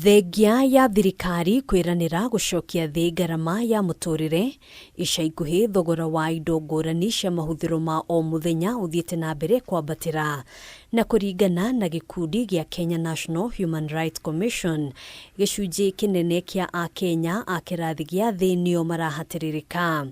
Thengia ya thirikari kwiranira gucokia thi ngarama ya muturire ica ikuhi thogora wa indo ngurani cia mahuthiro ma o muthenya uthiite na mbere kwambatira na kuringana na gikundi gia Kenya National Human Rights Commission gicunji kinene kia AKENYA a kirathi gia thi nio marahatiririka.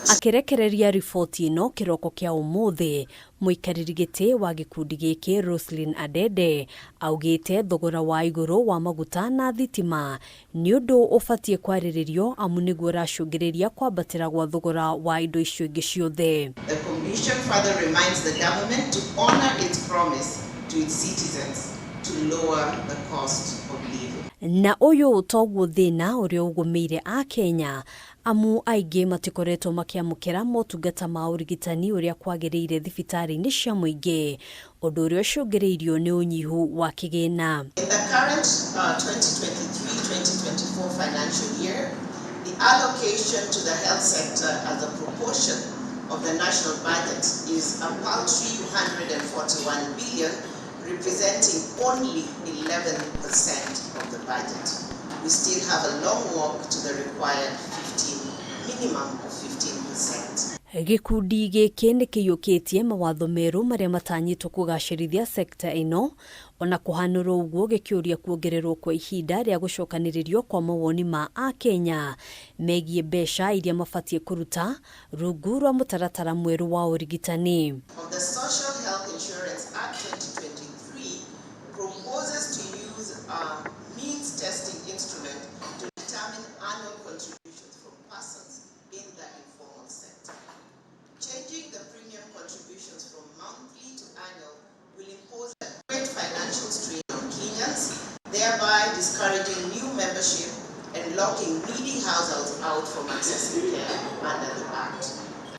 Akirekereria riboti ino kiroko kia umuthi muikariri giti wa gikundi giki Roslyn Adede augite thogora wa iguru wa maguta na thitima ni undu ufatie kwariririo amu niguo racungiriria kwambatira gwa thogora wa indo icio ingi ciothe. The Commission further reminds the government to honor its promise to its citizens to lower the cost of living. Na uyu toguo thina uria ugumeire AKENYA amu aingi matikoretwo makiamukira motungata ma urigitani uria kwagiriire thibitari-ini cia muingi undu uria ucungiriirio ni unyihu wa kigina. In the current 2023-2024 financial year, the allocation to the health sector as a proportion of the national budget is a paltry 141 billion, representing only 11% of the budget. We still have a long walk to the required minimum of 15%. Gikundi giki ni kiyukitie mawatho meru maria matanyitwo kugacirithia sekta ino ona kuhanurwo uguo gikiuria kuongererwo kwa ihinda ria gucokaniririo kwa mawoni ma AKENYA megie mbeca iria mafatie kuruta rungu rwa mutaratara mweru wa urigitani. Of the Social Health Insurance Act 2023 proposes to use a means testing instrument to determine annual contributions from persons in the informal sector. Changing the premium contributions from monthly to annual will impose a great financial strain on Kenyans, thereby discouraging new membership and locking needy households out from accessing care under the Act.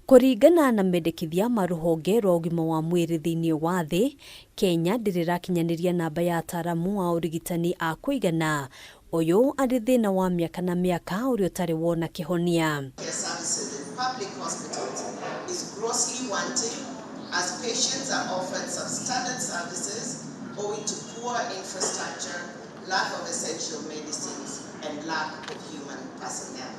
Kuringana na mendekithia maruhonge rwa ugima wa mwiri thiini wa thi, Kenya ndirirakinyaniria namba ya ataramu wa urigitani a kuigana uyu ari thina wa miaka na miaka uria utari wona kihonia. Care services in public hospitals is grossly wanting as patients are offered substandard services owing to poor infrastructure, lack of essential medicines and lack of human personnel.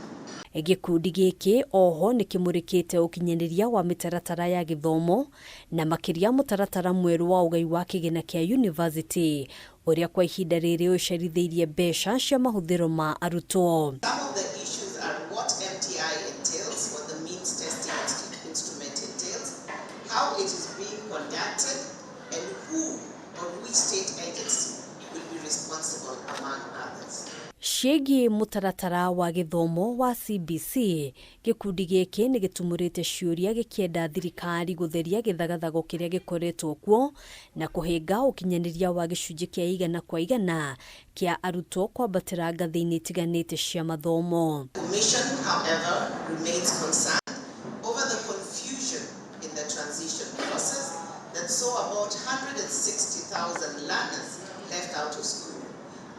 Gikundi giki oho ni kimurikite ukinyaniria wa mitaratara ya githomo na makiria mutaratara mweru wa ugai wa kigina kia university uria kwa ihinda riri uceritheirie mbeca cia mahuthiro ma arutwo. Some of the issues are what MTI entails, what the means testing instrument entails, how it is being conducted, and who or which state agency will be responsible among others. Shegi mutaratara wa githomo wa CBC gikundi giki ni gitumurite ciuria gikienda thirikari gutheria githagathago kiria gikoretwo kuo na kuhinga ukinyaniria wa gicunji kia igana kwa igana kia arutwo kwambatira ngathi-ini itiganite cia mathomo. Commission, however, remains concerned over the confusion in the transition process that saw about 160,000 learners left out of school,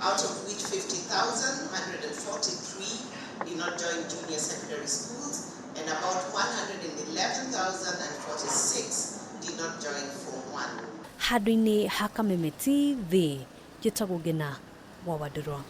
out of which 50,143 did not join junior secondary schools and about 111,046 did not join Form 1. Hadwini hakameme TV, Jitagugina, Wawadurwa.